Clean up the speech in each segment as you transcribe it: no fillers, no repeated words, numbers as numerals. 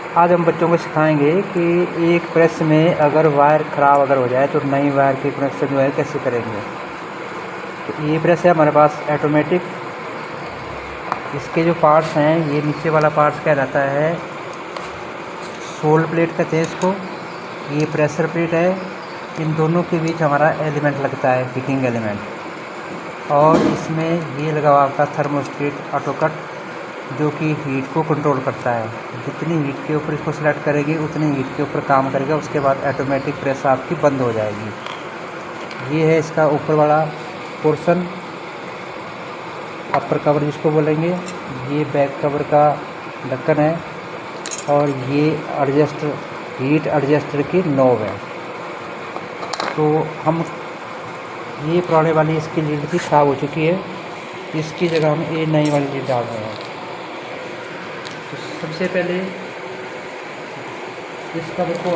आज हम बच्चों को सिखाएंगे कि एक प्रेस में अगर वायर ख़राब अगर हो जाए तो नई वायर के कनेक्शन जो है कैसे करेंगे। तो ये प्रेस है हमारे पास ऑटोमेटिक। इसके जो पार्ट्स हैं, ये नीचे वाला पार्ट्स कहलाता है सोल प्लेट कहते हैं इसको। ये प्रेशर प्लेट है। इन दोनों के बीच हमारा एलिमेंट लगता है, फिटिंग एलिमेंट। और इसमें ये लगा हुआ आपका थर्मोस्टेट ऑटो कट, जो कि हीट को कंट्रोल करता है। जितनी हीट के ऊपर इसको सेलेक्ट करेगी उतनी हीट के ऊपर काम करेगा। उसके बाद ऑटोमेटिक प्रेस आपकी बंद हो जाएगी। ये है इसका ऊपर वाला पोर्शन, अपर कवर जिसको बोलेंगे। ये बैक कवर का ढक्कन है और ये एडजस्टर, हीट एडजस्टर की नॉब है। तो हम ये पुराने वाली इसकी लीड थी, ख़राब हो चुकी है। इसकी जगह हम ये नई वाली लीड डाल रहे हैं। तो सबसे पहले इस कवर को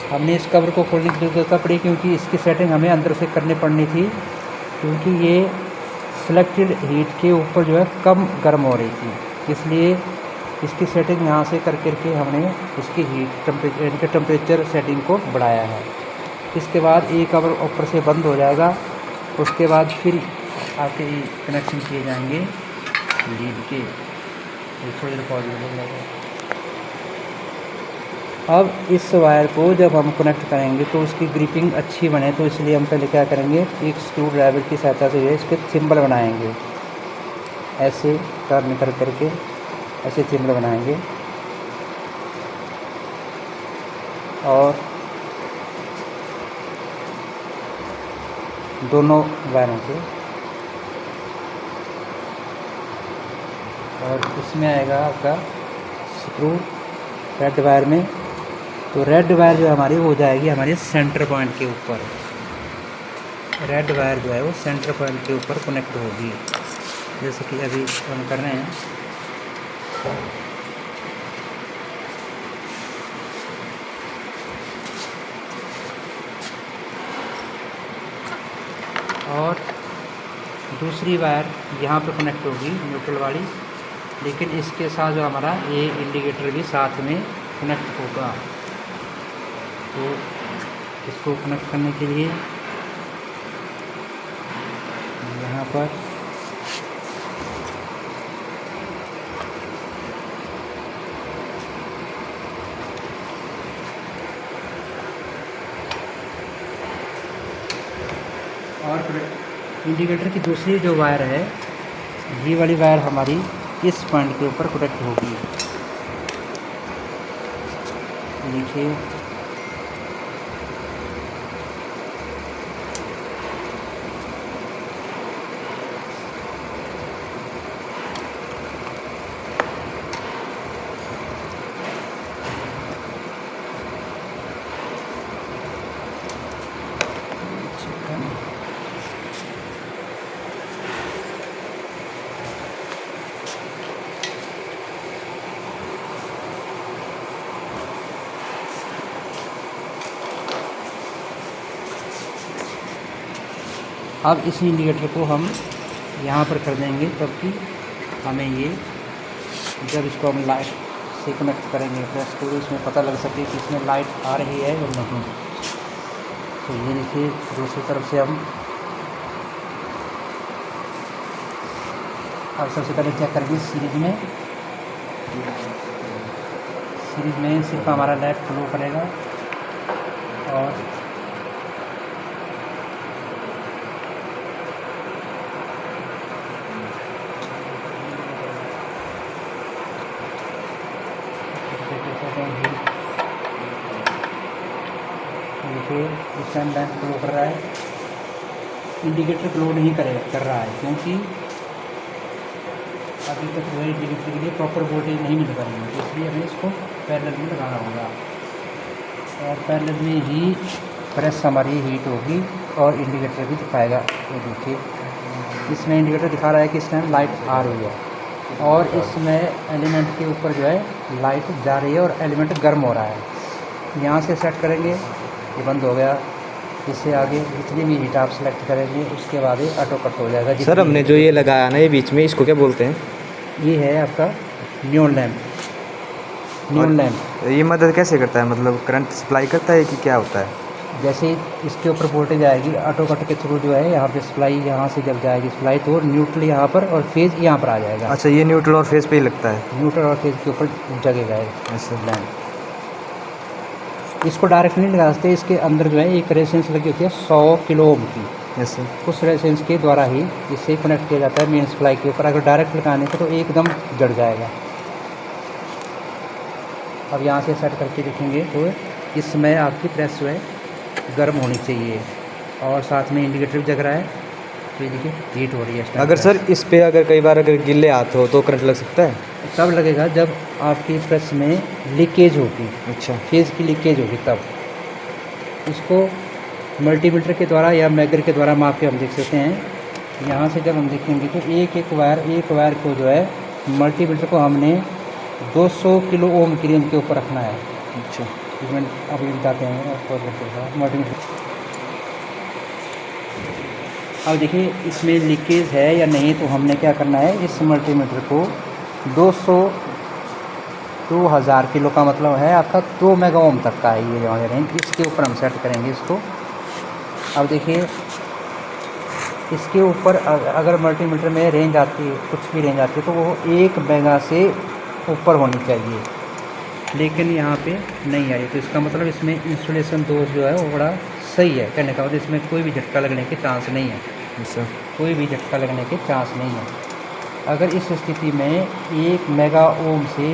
हमने इस कवर को खोलने की जरूरत पड़ी, क्योंकि इसकी सेटिंग हमें अंदर से करनी पड़नी थी, क्योंकि ये सिलेक्टेड हीट के ऊपर जो है कम गर्म हो रही थी। इसलिए इसकी सेटिंग यहाँ से करके हमने इसकी हीट टेम्परेचर सेटिंग को बढ़ाया है। इसके बाद ये कवर ऊपर से बंद हो जाएगा। उसके बाद फिर आके कनेक्शन किए जाएंगे लीड के। थोड़ी देर पॉज लगेगा। अब इस वायर को जब हम कनेक्ट करेंगे तो उसकी ग्रिपिंग अच्छी बने, तो इसलिए हम पहले क्या करेंगे, एक स्क्रू ड्राइवर की सहायता से इसके थिम्बल बनाएंगे। ऐसे टर्न करके ऐसे थिम्बल बनाएंगे और दोनों वायरों के, और इसमें आएगा आपका स्क्रू रेड वायर में। तो रेड वायर जो हमारी हो जाएगी हमारे सेंटर पॉइंट के ऊपर। रेड वायर जो है वो सेंटर पॉइंट के ऊपर कनेक्ट होगी, जैसे कि अभी हम कर रहे हैं। और दूसरी वायर यहाँ पे कनेक्ट होगी न्यूट्रल वाली, लेकिन इसके साथ जो हमारा ये इंडिकेटर भी साथ में कनेक्ट होगा। तो इसको कनेक्ट करने के लिए यहाँ पर और इंडिकेटर की दूसरी जो वायर है, ये वाली वायर हमारी इस पॉइंट के ऊपर कनेक्ट होगी। देखिए अब इस इंडिकेटर को हम यहाँ पर कर देंगे, तब कि हमें ये जब इसको हम लाइट से कनेक्ट करेंगे प्रेस को, इसमें पता लग सके कि इसमें लाइट आ रही है या नहीं। तो ये देखिए दूसरी तरफ से हम अब सबसे पहले क्या करेंगे, सीरीज में सिर्फ हमारा लाइट फ्लो करेगा। और देखिए इस टाइम लाइट फ्लो कर रहा है। इंडिकेटर फ्लो नहीं कर रहा है, क्योंकि अभी तक जो है इंडिकेटर के लिए प्रॉपर वोल्टेज नहीं मिल पा रही है। तो इसलिए हमें इसको पैरेलल में लगाना होगा, और पैरेलल में ही प्रेस हमारी हीट होगी और इंडिकेटर भी दिखाएगा। ये देखिए इसमें इंडिकेटर दिखा रहा है कि इस टाइम लाइट आ रही है, और इसमें एलिमेंट के ऊपर जो है लाइट जा रही है और एलिमेंट गर्म हो रहा है। यहाँ से सेट करेंगे, ये बंद हो गया। इससे आगे जितनी भी हीट आप सेलेक्ट करेंगे उसके बाद ये ऑटो कट हो जाएगा। सर हमने जो ये लगाया ना ये बीच में, इसको क्या बोलते हैं? ये है आपका नियॉन लैंप। न्यून लैंप। ये मदद कैसे करता है, मतलब करंट सप्लाई करता है कि क्या होता है? जैसे इसके ऊपर वोल्टेज आएगी, ऑटो कट के थ्रू जो है यहाँ पे सप्लाई, यहाँ से जब जाएगी सप्लाई तो न्यूट्रल यहाँ पर और फेज़ यहाँ पर आ जाएगा। अच्छा, ये न्यूट्रल और फेज पे ही लगता है? न्यूट्रल और फेज़ के ऊपर जगेगा ये अच्छा। लैंप। इसको डायरेक्ट नहीं लगा सकते, इसके अंदर जो है एक रेजिस्टेंस लगी होती है 100 किलो ओम की। Yes sir. उस रेजिस्टेंस के द्वारा ही इसे कनेक्ट किया जाता है मेन सप्लाई के ऊपर। अगर डायरेक्ट लगाने से तो एकदम जड़ जाएगा। अब यहाँ से सेट करके देखेंगे तो इसमें आपकी प्रेस जो है गर्म होनी चाहिए और साथ में इंडिकेटर भी जग रहा है, तो ये देखिए हीट हो रही है। अगर सर इस पे अगर कई बार अगर गिल्ले हाथ हो तो करंट लग सकता है? तब लगेगा जब आपकी प्रेस में लीकेज होगी। अच्छा। फेज़ की लीकेज होगी तब। इसको मल्टीमीटर के द्वारा या मैगर के द्वारा माप के हम देख सकते हैं। यहाँ से जब हम देखेंगे तो एक वायर को जो है मल्टीमीटर को हमने 200 किलो ओम की रेंज के ऊपर रखना है। अच्छा। इसमें अब ये बताते हैं आपको मल्टीमीटर। अब देखिए इसमें लीकेज है या नहीं, तो हमने क्या करना है, इस मल्टीमीटर को 2000 किलो का मतलब है आपका 2 मेगा ओम तक का है ये वाला रेंज। इसके ऊपर हम सेट करेंगे इसको। अब देखिए इसके ऊपर अगर मल्टीमीटर में रेंज आती है, कुछ भी रेंज आती है, तो वो 1 मेगा से ऊपर होनी चाहिए, लेकिन यहाँ पे नहीं आई। तो इसका मतलब इसमें इंसुलेशन दोष जो है वो बड़ा सही है। कहने का मतलब इसमें कोई भी झटका लगने के चांस नहीं है। अच्छा। कोई भी झटका लगने के चांस नहीं है। अगर इस स्थिति में 1 मेगा ओम से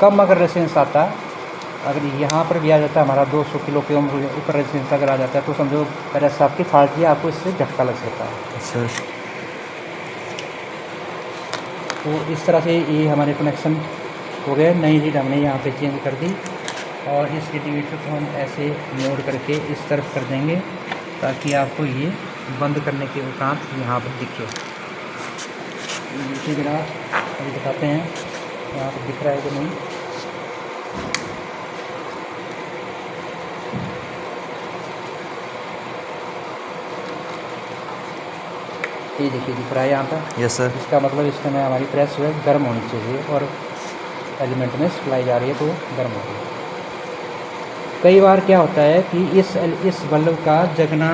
कम अगर रेजिस्टेंस आता, अगर यहाँ पर भी आ जाता है हमारा 200 किलो के ओम ऊपर रेजिस्टेंस अगर आ जाता है, तो समझो प्रेस आपकी फाल्ट है, आपको इससे झटका लग सकता है। अच्छा। तो इस तरह से ये हमारे कनेक्शन हो गए। नई लीड हमने यहाँ पे चेंज कर दी और इस इंडिकेटर को हम ऐसे मोड़ करके इस तरफ कर देंगे ताकि आपको ये बंद करने के उपरांत यहाँ पर दिखे। देखिए जरा अभी दिखाते हैं यहाँ पर दिख रहा है कि नहीं। ये देखिए दिख रहा है यहाँ पर। Yes sir. इसका मतलब इस समय हमारी प्रेस जो है गर्म होनी चाहिए और एलिमेंट में सप्लाई जा रही है तो गर्म हो रही है। कई बार क्या होता है कि इस बल्ब का जगना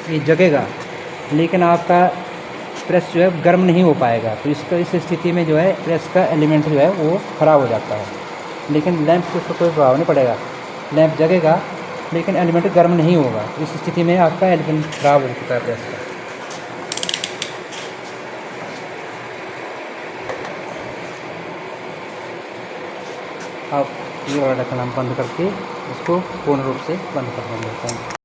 ये जगेगा, लेकिन आपका प्रेस जो है गर्म नहीं हो पाएगा। तो इस स्थिति में जो है प्रेस का एलिमेंट जो है वो ख़राब हो जाता है, लेकिन लैंप के ऊपर कोई प्रभाव नहीं पड़ेगा। लैंप जगेगा लेकिन एलिमेंट गर्म नहीं होगा। इस स्थिति में आपका एलिमेंट ख़राब हो चुका है प्रेस का। अब ये वाला ढक्कन हम बंद करके इसको पूर्ण रूप से बंद कर देंगे।